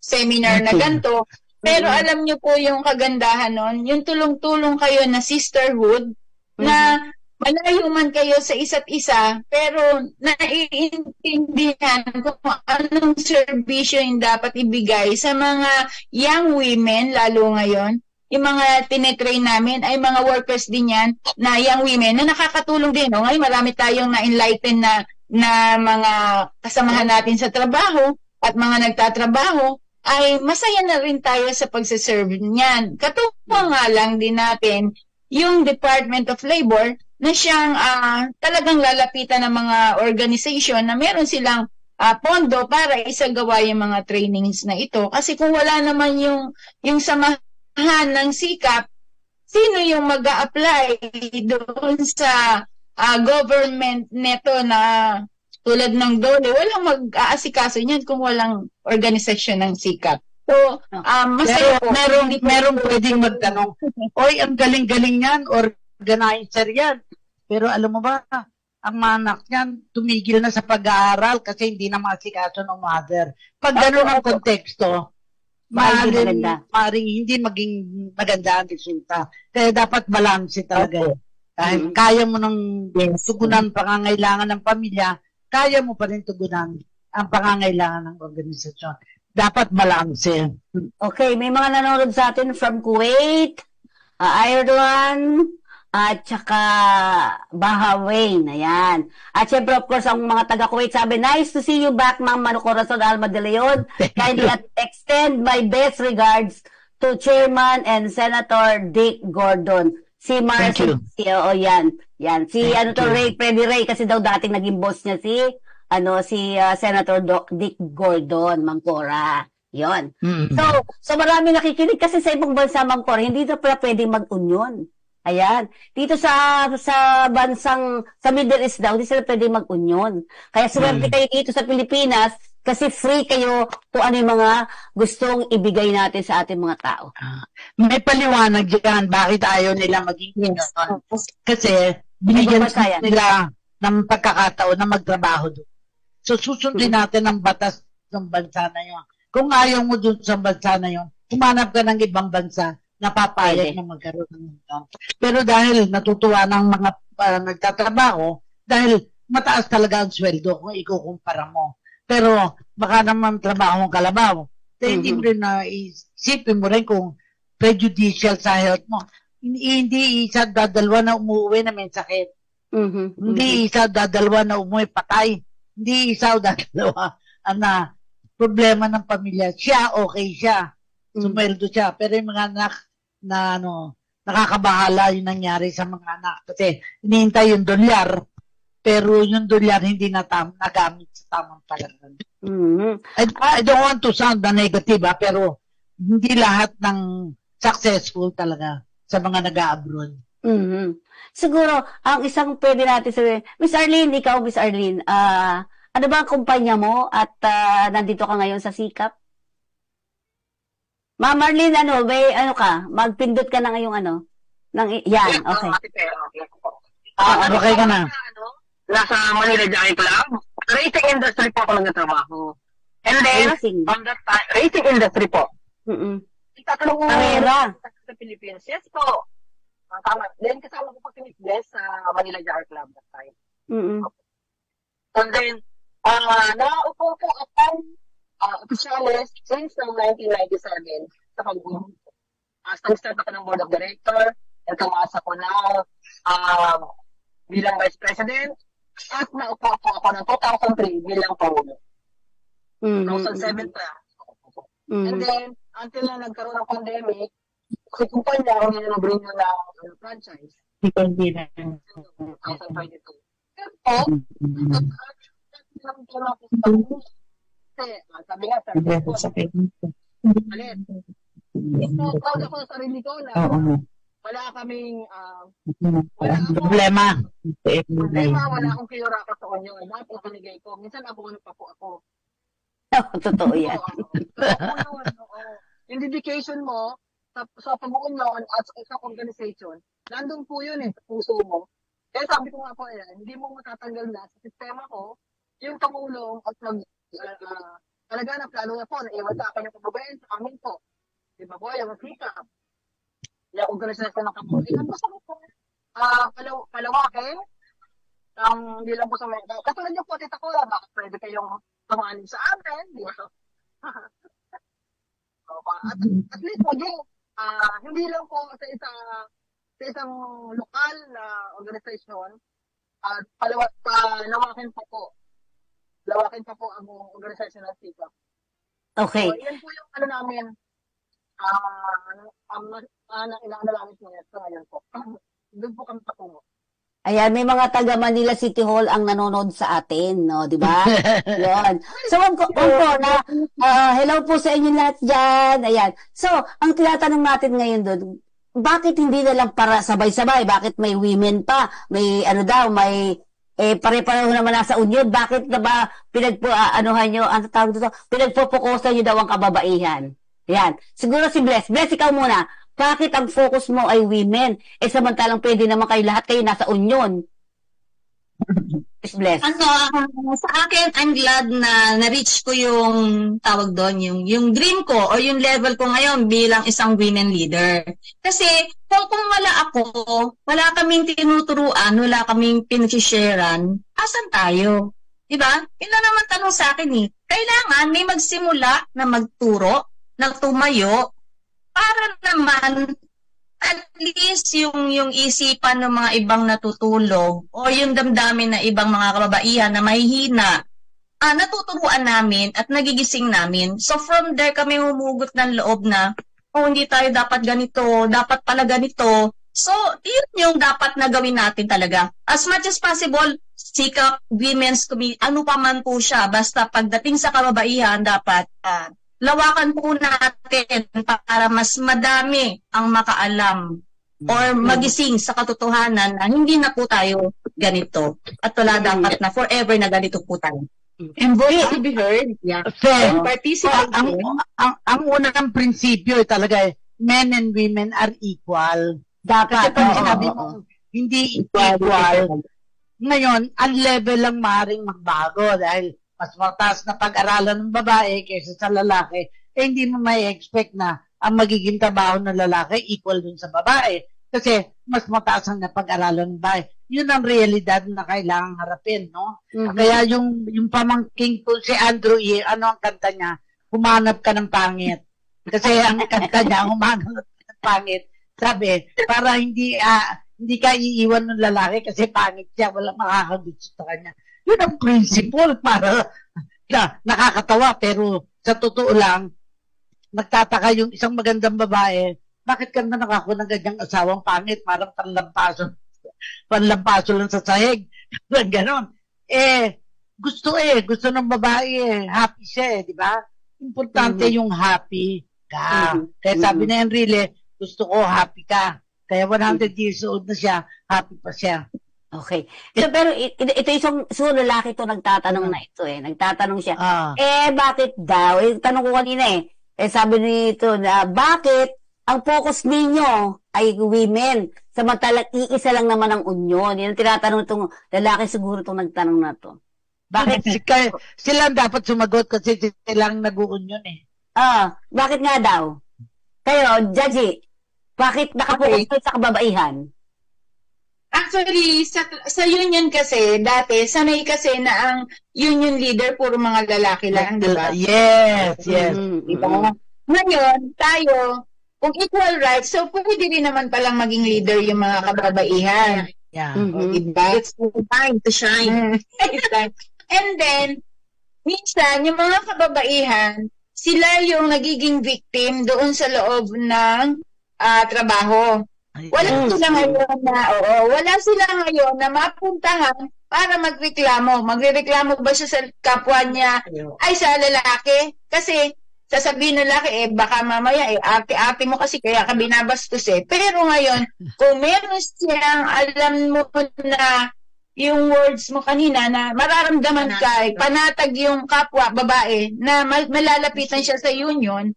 S7: seminar na ganito. Pero alam niyo po yung kagandahan nun, yung tulong-tulong kayo na sisterhood, na malayo man kayo sa isa't isa, pero naiintindihan kung anong serbisyo yung dapat ibigay sa mga young women, lalo ngayon. Yung mga tinetrain namin ay mga workers din yan, na young women, na nakakatulong din. No? Ngayon marami tayong na-enlighten na mga kasamahan natin sa trabaho at mga nagtatrabaho, ay masaya na rin tayo sa pagsaserve niyan. Katuwa nga lang din natin yung Department of Labor na siyang talagang lalapitan ng mga organization na meron silang pondo para isagawa yung mga trainings na ito. Kasi kung wala naman yung samahan ng sikap, sino yung mag-a-apply doon sa government neto na tulad ng DOLE? Walang mag-aasikaso niyan kung walang organisasyon ng sikap. So, masaya po.
S6: Merong pwedeng magtanong, oy, ang galing-galing yan, organizer yan. Pero alam mo ba, ang mga anak niyan, tumigil na sa pag-aaral kasi hindi na masikaso ng mother. Pag gano'n ang konteksto, maaaring hindi maging maganda ang resulta. Kaya dapat balanse talaga. Kahit kaya mo nang tugunan pangangailangan ng pamilya, kaya mo pa rin tugunan ang pangangailangan ng organisasyon. Dapat balanse.
S1: Okay, may mga nanonood sa atin from Kuwait, Ireland, at saka Bahrain. Ayan. At syempre, of course, ang mga taga-Kuwait sabi, nice to see you back, Ma'am Mano Corazon Alma de Leon. Kindly extend my best regards to Chairman and Senator Dick Gordon. Si Marcy, yan. Si Freddy Ray, kasi daw dating naging boss niya si Senator Dick Gordon, Ma'am Cora. Yon. So marami nakikinig kasi sa ibang bansa, Ma'am Cora, hindi na pala pwedeng mag-union. Ayan. Dito sa bansang, sa Middle East daw, hindi sila pwedeng mag-union. Kaya swerte kayo dito sa Pilipinas kasi free kayo kung ano yung mga gustong ibigay natin sa ating mga tao.
S6: May paliwanag dyan, bakit ayaw nila maging union. Kasi binigyan nila ng pagkakataon na magtrabaho doon. So susundin natin ang batas ng bansa na yun. Kung ayaw mo doon sa bansa na yun, humanap ka ng ibang bansa na papayag na magkaroon ng union. Pero dahil natutuwa ng mga nagtatrabaho, dahil mataas talaga ang sweldo kung ikukumpara mo. Pero baka naman trabaho ng kalabaw. Hindi mo rin na isipin mo rin kung prejudicial sa health mo. Hindi isa dadalwa na umuwi na may sakit. Hindi isa dadalwa na umuwi patay. Hindi isa dadalwa na problema ng pamilya. Siya, okay siya. Sumweldo siya. Pero yung mga anak na nakakabahala yung nangyari sa mga anak. Kasi hinihintay yung dolyar. Pero yung dolyar hindi nagamit sa tamang paraan. I don't want to sound na negative, pero hindi lahat ng successful talaga sa mga nag-a-abroad.
S1: Siguro, ang isang pwede natin sabihin, Miss Arlene, ikaw, Miss Arlene, ano ba ang kumpanya mo at nandito ka ngayon sa Sikap? Ma'am Arlene, magpindot ka na ngayong yan, okay.
S6: Okay ka na.
S8: Nasa Manila Giant Club. Racing industry po ako nagtatrabaho. And then, on that time, racing industry po. Itatanong ko sa Philippines. Yes po. Tama. Then, kasama ko po si Miss Bless sa Manila Giant Club that time. And then, naupo po ako opisyalis since 1997 sa pagbubuo. nag-start ako ng board of director, at tumasa ko na bilang vice president, at naupo ako ng 2003 bilang pangulo. 2007 pa. And then, until na nagkaroon ng pandemic, si kumpanya, hindi na nag-bring na ng franchise. 2022. Sabi nga, Alit. So, proud ako sa sarili ko na wala kaming
S6: problema.
S8: Wala akong kiyuraka sa kanyo. Lahat ang binigay ko. Minsan ako pa po ako.
S1: Totoo yan.
S8: Yung dedication mo sa pag-uunlon at sa organization, nandun po yun sa puso mo. Kaya sabi ko nga po, hindi mo matatanggal na sa sistema ko yung tumulong at talaga na plano na po, naiwan sa akin yung pagbabayan sa amin po. Di ba po, yung sikap. Yung organisasyon ng kapulitan. Gusto ko po, palawakin, hindi lang po sa mga, katulad yung po, tita ko, bakit pwede kayong tumanin sa amin, di ba? At least po, hindi lang po sa isang lokal na organisasyon, palawakin pa po ang organisasyon ng sikap.
S1: Okay.
S8: So, yan po yung namin, inaanalangin po yan. So, ngayon po. Doon po kami patungo.
S1: Ayan, may mga taga Manila City Hall ang nanonood sa atin, no, di ba? Yun. So, hello po sa inyo lahat dyan. Ayan. So, ang tinatanong natin ngayon doon, bakit hindi na lang para sabay-sabay? Bakit may women pa? May may pare-pareho naman nasa union. Bakit na ba pinagpopokusan nyo daw ang kababaihan? Yan. Siguro si Bless. Bless, ikaw muna. Bakit ang focus mo ay women? Samantalang pwede naman lahat kayo nasa union. Bless.
S2: Sa akin, I'm glad na na-reach ko yung tawag doon, yung dream ko o yung level ko ngayon bilang isang women leader. Kasi kung wala ako, wala kaming tinuturuan, wala kaming pinag-sharean, asan tayo? Diba? Yun na naman tanong sa akin Kailangan may magsimula na magturo, na tumayo, para naman at least yung isipan ng mga ibang natutulog o yung damdamin na ibang mga kababaihan na mahihina, natuturuan namin at nagigising namin. So from there kami humugot ng loob na, hindi tayo dapat ganito, dapat pala ganito. So yun yung dapat na gawin natin talaga. As much as possible, sikap, women's committee, ano pa man po siya, basta pagdating sa kababaihan, dapat lawakan po natin para mas madami ang makaalam or magising sa katotohanan na hindi na po tayo ganito. At wala dapat na forever na ganito po tayo. And voice to be heard. Yeah. And participate.
S6: Ang unang prinsipyo talaga men and women are equal.
S1: Dapat.
S6: Kasi pag sinabi mo hindi equal, ngayon, ang level lang maaaring magbago dahil mas mataas na pag-aralan ng babae kaysa sa lalaki, hindi mo may expect na ang magiging trabaho ng lalaki equal dun sa babae. Kasi mas mataas ang napag-aralan ng babae. Yun ang realidad na kailangang harapin, no? Kaya yung pamangking ko si Andrew ano ang kanta niya? Humanap ka ng pangit. Kasi ang kanta niya, humanap ka ng pangit. Sabi, para hindi ka iiwan ng lalaki kasi pangit siya, wala makakagusto sa kanya. Yun ang principle para nakakatawa pero sa totoo lang nagtataka yung isang magandang babae, bakit ka na nakakuha ng ganyang asawang pangit, parang panlampaso lang sa sahig. Ganon. Gusto ng babae happy siya di ba? Importante yung happy ka. Kaya sabi na Enrile, gusto ko happy ka. Kaya 100 years old na siya, happy pa siya.
S1: Okay. So, pero ito isang lalaki to nagtatanong na ito Nagtatanong siya. Bakit daw? Tanong ko kanina sabi nito na bakit ang focus ninyo ay women samantalang iisa lang naman ang union. Yan ang tinatanong itong lalaki siguro itong nagtanong na to.
S6: Bakit? Sila dapat sumagot kasi silang nag-union
S1: bakit nga daw? Kayo, Judgy, bakit nakapokus kayo sa kababaihan?
S7: Actually, sa union kasi, dati, sanay kasi na ang union leader puro mga lalaki lang, di ba?
S6: Yes.
S7: Diba? Ngayon, tayo, kung equal rights, so pwede rin naman palang maging leader yung mga kababaihan.
S6: Yeah.
S7: O, diba?
S2: It's time to shine.
S7: And then, minsan, yung mga kababaihan, sila yung nagiging victim doon sa loob ng trabaho. Wala sila ngayon na mapuntahan para magreklamo. Magreklamo ba siya sa kapwa niya ay sa lalaki? Kasi sasabihin ng lalaki, baka mamaya, ate-ate mo kasi kaya ka binabastos eh. Pero ngayon, kung meron siyang alam mo na yung words mo kanina na mararamdaman ka, panatag yung kapwa, babae, na malalapitan siya sa union,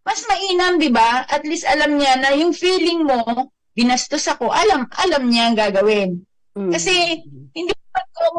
S7: mas mainam, di ba? At least alam niya na yung feeling mo, binastos ako, alam niya ang gagawin. Kasi, hindi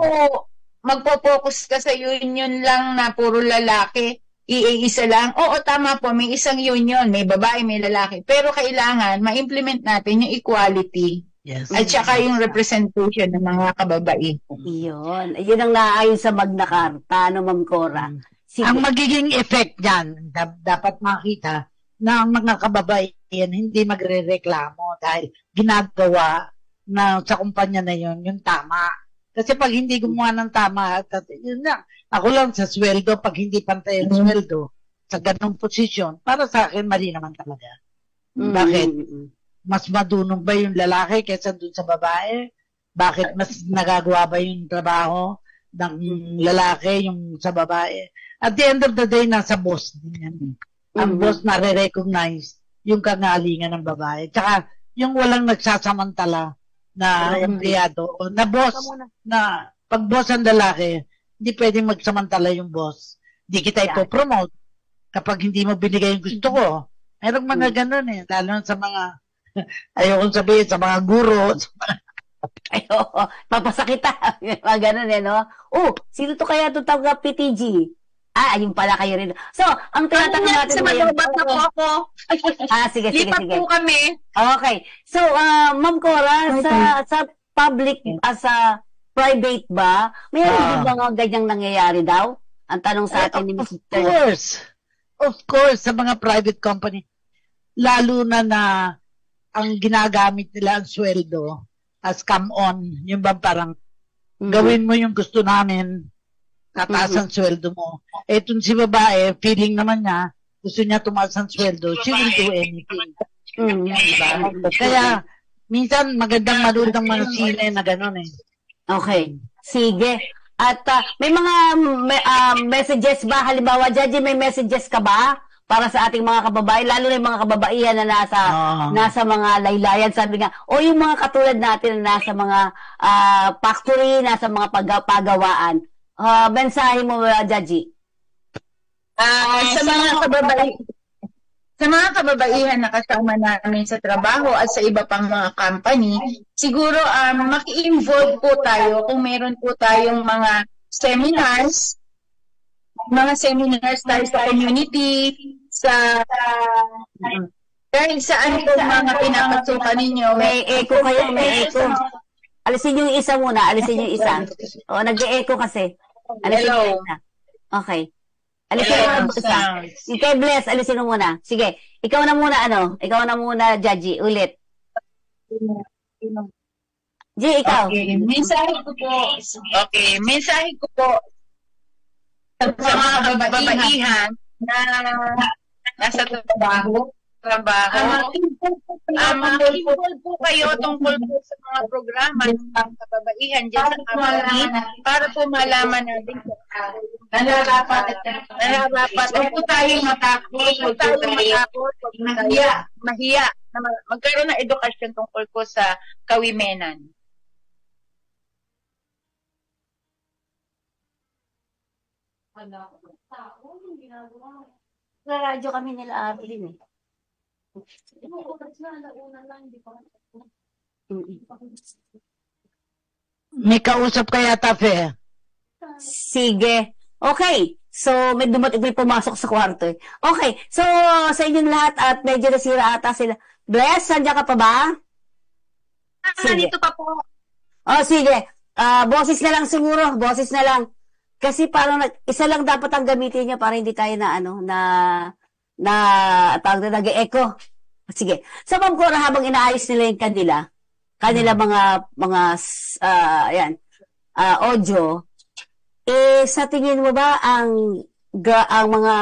S7: mo magpo-focus ka sa union lang na puro lalaki, iisa lang. Oo, tama po, may isang union, may babae, may lalaki. Pero kailangan ma-implement natin yung equality.
S6: Yes.
S7: At saka yung representation ng mga kababaihan.
S1: Yun. Yun ang naayon sa Magna Carta, no, Ma'am Cora. Sige.
S6: Ang magiging effect dyan, dapat makita na ang mga kababaihan hindi magre-reklamo dahil ginagawa na sa kumpanya na yun, yung tama. Kasi pag hindi gumawa ng tama, yun na, ako lang sa sweldo, pag hindi pantay ang sweldo, sa ganong posisyon, para sa akin, mali naman talaga. Bakit? Mas madunong ba yung lalaki kaysa dun sa babae? Bakit mas nagagawa ba yung trabaho ng lalaki yung sa babae? At the end of the day, nasa boss din yan. Ang boss nare-recognize yung kangalingan ng babae. Tsaka, yung walang nagsasamantala na empleyado o na boss, na pag boss ang lalaki, hindi pwedeng magsamantala yung boss. Hindi kita ipopromote kapag hindi mo binigay yung gusto ko. Merong mga ganun eh, lalo sa mga, ayokong sabihin, sa mga guro.
S1: Ayoko, papasakita. Mga ganun eh, no? Oh, sino to kaya ito taga PTG? Ayun pala kayo rin. So, ang tinatanong natin
S2: ngayon. Sa na po ako.
S1: Sige.
S2: Lipat po kami.
S1: Okay. So, Ma'am Cora, sa public, sa private ba, mayroon din ba nga ganyang nangyayari daw? Ang tanong sa atin ni Mr.
S6: Of course, sa mga private company, lalo na ang ginagamit nila ang sweldo as come on, yung ba parang gawin mo yung gusto namin, tataas ang sweldo mo. Etong si babae, feeling naman niya, gusto niya tumaas ang sweldo, she will do anything. Diba? Kaya, minsan magandang manood ng mga sine na gano'n eh.
S1: Okay. Sige. At may mga messages ba? Halimbawa, Judge, may messages ka ba para sa ating mga kababayan, lalo na yung mga kababaihan na nasa mga laylayan? Sabi nga, o yung mga katulad natin na nasa mga factory, nasa mga pagawaan. Mensahe mo, Judge?
S7: Sa mga kababaihan na kasama namin sa trabaho at sa iba pang mga company, siguro maki-involve po tayo kung meron po tayong mga seminars tayo sa community, kahit saan po mga pinapasukan ninyo.
S1: May echo kayo, may echo. Alisin yung isa muna, alisin yung isa. O, nag-e-echo kasi. Alisin yung isa. Okay. Alisin mo isa. Yung kay Bless, alisin mo muna. Sige, ikaw na muna, Ikaw na muna, Judge, ulit. G, ikaw.
S7: Okay, mensahe ko po sa mga kababaihan na nasa trabaho. Mag-involve po kayo tungkol po sa mga programa ng mga kababaihan dyan sa company para po malaman natin kung nararapat. Huwag po tayong matakot. Mahiya. Magkaroon ng edukasyon tungkol po sa kawimenan.
S1: Sa radyo kami nila Arlene eh.
S6: May kausap ka yata, Fe.
S1: Sige. Okay. So, may pumasok sa kwarto eh. Okay. So, sa inyong lahat at medyo nasira ata sila. Bless, sandyan ka pa ba?
S2: Dito pa po.
S1: Oh, sige. Boses na lang siguro. Boses na lang. Kasi parang isa lang dapat ang gamitin niya para hindi tayo na tawag na nag-echo. Sige. So, Ma'am Cora, habang inaayos nila yung kanila ayan, audio, sa tingin mo ba ang mga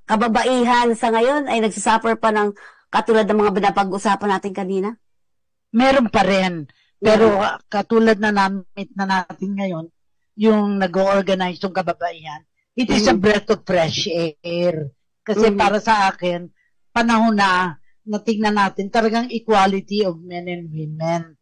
S1: kababaihan sa ngayon ay nagsasuffer pa ng katulad ng mga pinapag-usapan natin kanina?
S6: Meron pa rin. Pero katulad na natin ngayon, yung nag-organize ng kababaihan, it is a breath of fresh air. Kasi para sa akin, panahon na tingnan natin talagang equality of men and women.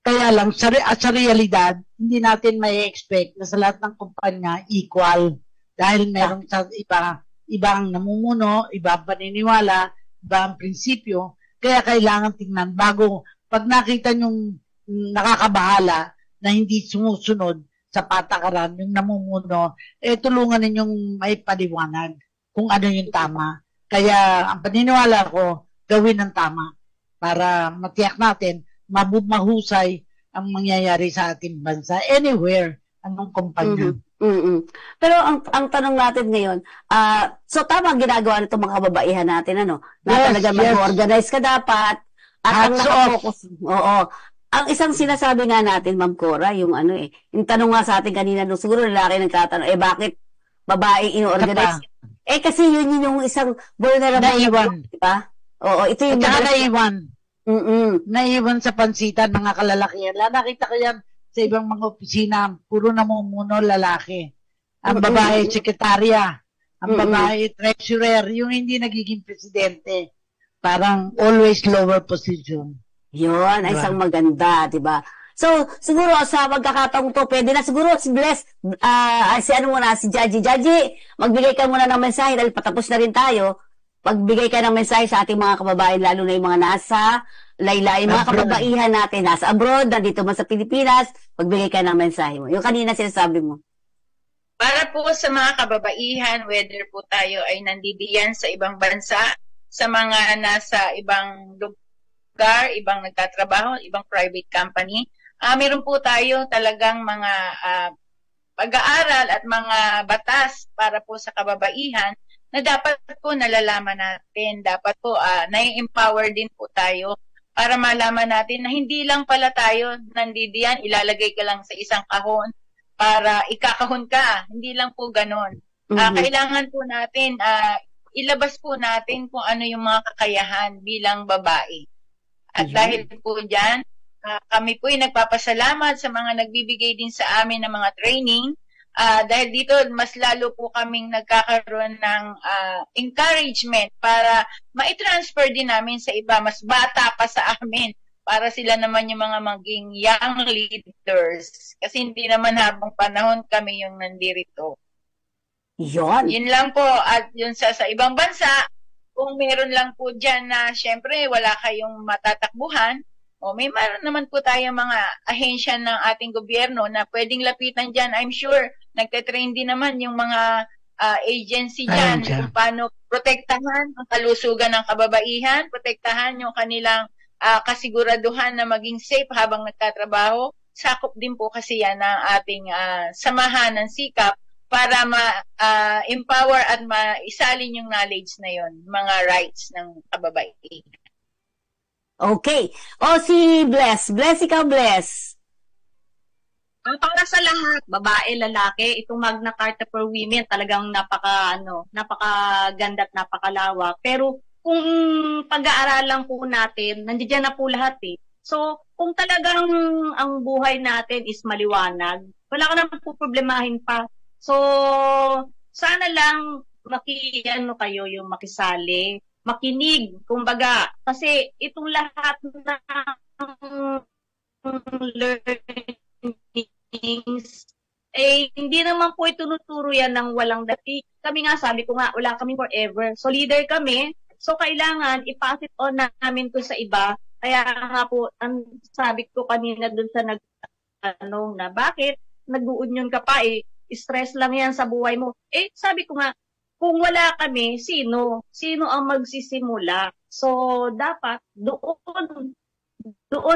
S6: Kaya lang, sa realidad, hindi natin may expect na sa lahat ng kumpanya equal. Dahil meron sa iba ang namumuno, iba ang paniniwala, iba ang prinsipyo. Kaya kailangan tingnan bago pag nakita nyong nakakabahala na hindi sumusunod sa patakaran yung namumuno, tulungan ninyong may paliwanag kung ano yung tama. Kaya ang paniniwala ko, gawin ang tama para matiyak natin mahusay ang mangyayari sa ating bansa anywhere, anong kumpanya.
S1: Pero ang tanong natin ngayon, so tama ang ginagawa nito mga kababaihan natin, ano? Na talaga mag-organize ka dapat at ang nakafocus. Oo. Ang isang sinasabi nga natin, Ma'am Cora, yung yung tanong nga sa atin kanina, siguro lalaki nagtatanong, bakit babae ino-organize? Kasi yun yung isang vulnerable.
S6: Naiwan.
S1: Diba? Oo, ito yung
S6: naiwan. Naiwan sa pansitan, mga kalalakihan. Nakita ko yan sa ibang mga opisina, puro namumuno lalaki. Ang babae, sekretarya. Ang babae, treasurer. Yung hindi nagiging presidente. Parang always lower position.
S1: Yun, ay isang maganda, diba? So, siguro sa magkakataong to, pwede na siguro si Bless, si Jaji. Jaji, magbigay ka muna ng mensahe dahil patapos na rin tayo. Magbigay ka ng mensahe sa ating mga kababayan, lalo na yung mga nasa laylayan, mga kababaihan natin, nasa abroad, nandito man sa Pilipinas, magbigay ka ng mensahe mo. Yung kanina sinasabi mo.
S7: Para po sa mga kababaihan, whether po tayo ay nandidiyan sa ibang bansa, sa mga nasa ibang lugar, ibang nagtatrabaho, ibang private company, meron po tayo talagang mga pag-aaral at mga batas para po sa kababaihan na dapat po nalalaman natin. Dapat po nai-empower din po tayo para malaman natin na hindi lang pala tayo nandidiyan, ilalagay ka lang sa isang kahon para ikakahon ka. Hindi lang po ganon. Kailangan po natin, ilabas po natin kung ano yung mga kakayahan bilang babae. At dahil po dyan, kami po ay nagpapasalamat sa mga nagbibigay din sa amin ng mga training. Dahil dito, mas lalo po kaming nagkakaroon ng encouragement para ma-transfer din namin sa iba, mas bata pa sa amin, para sila naman yung mga maging young leaders. Kasi hindi naman habang panahon kami yung nandirito. Yun lang po. At yun sa ibang bansa, kung meron lang po dyan na syempre wala kayong matatakbuhan, meron naman po tayo mga ahensya ng ating gobyerno na pwedeng lapitan dyan. I'm sure nagte-train din naman yung mga agency dyan kung paano protektahan ang kalusugan ng kababaihan, protektahan yung kanilang kasiguraduhan na maging safe habang nagtatrabaho. Sakop din po kasi yan ng ating samahan ng sikap para ma-empower at maisalin yung knowledge na yon, mga rights ng kababaihan.
S1: Okay. Si Bless. Bless, ikaw, Bless.
S2: Para sa lahat, babae, lalaki, itong Magna Carta for Women talagang napakaganda at napakalawak. Pero kung pag-aaralan po natin, nandiyan na po lahat eh. So, kung talagang ang buhay natin is maliwanag, wala ka naman po problemahin pa. So, sana lang kayo yung makisali, makinig, kumbaga, kasi itong lahat ng learnings, hindi naman po itunuturo yan ng walang dati. Kami nga, sabi ko nga, wala kami forever. So, leader kami, so kailangan i-pass it on namin to sa iba. Kaya nga po, ang sabi ko kanina dun sa na bakit nag-uunyon ka pa stress lang yan sa buhay mo. Sabi ko nga, kung wala kami, sino ang magsisimula? So, dapat doon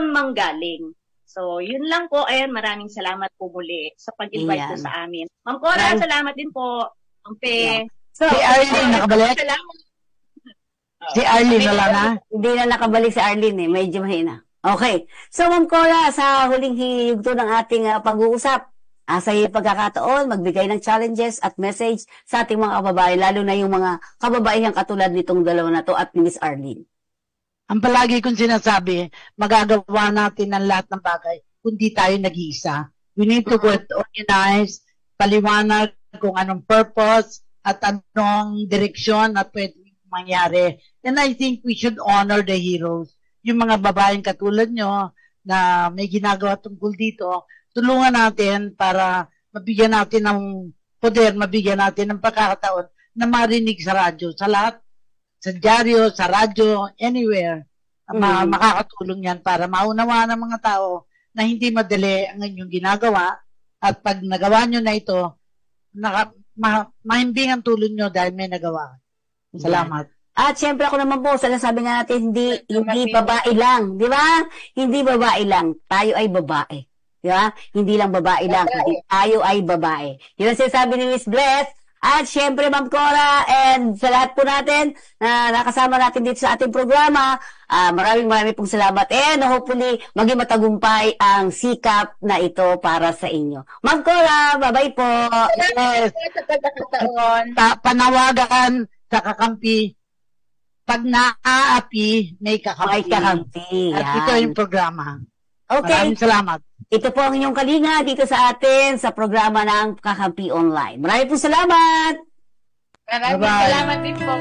S2: manggaling. So, yun lang po. Ayan, maraming salamat po muli sa pag-invite po sa amin. Ma'am Cora, salamat din po. Ma'am Pe.
S6: So, Arlene, nakabalik?
S2: Salamat.
S6: Si Arlene wala na?
S1: Hindi na nakabalik si Arlene medyo mahina. Okay. So, Ma'am Cora, sa huling hiyugto ng ating pag-uusap, sa iyong pagkakataon, magbigay ng challenges at message sa ating mga kababayan, lalo na yung mga kababayan katulad nitong dalawa na to at ni Miss Arlene.
S6: Ang palagi kong sinasabi, magagawa natin ang lahat ng bagay kung di tayo nag-iisa. We need to get organized, paliwanag kung anong purpose at anong direksyon at pwede mangyari. And I think we should honor the heroes. Yung mga babaeng katulad nyo na may ginagawa tungkol dito, tulungan natin para mabigyan natin ng poder, mabigyan natin ng pagkakataon na marinig sa radyo, sa lahat, sa dyaryo, sa radyo, anywhere. Makakatulong yan para maunawa ng mga tao na hindi madali ang inyong ginagawa at pag nagawa nyo na ito, mahimbing ang tulong nyo dahil may nagawa. Salamat.
S1: At syempre ako naman po, sinasabi nga natin, hindi babae lang, di ba? Hindi babae lang, tayo ay babae. Di ba? Hindi lang babae lang, tayo ay babae. Yun ang sinasabi ni Miss Bless. At syempre, Ma'am Cora, and sa lahat po natin na nakasama natin dito sa ating programa, maraming pong salamat. And hopefully, maging matagumpay ang sikap na ito para sa inyo. Ma'am Cora, bye-bye po.
S6: Yes. Panawagan sa kakampi, pag naaapi, may kakampi.
S1: May kakampi.
S6: At ito yung programa.
S1: Okay.
S6: Maraming salamat.
S1: Ito po ang inyong kalinga dito sa atin sa programa ng Kakampi Online. Maraming po salamat!
S7: Maraming salamat din po.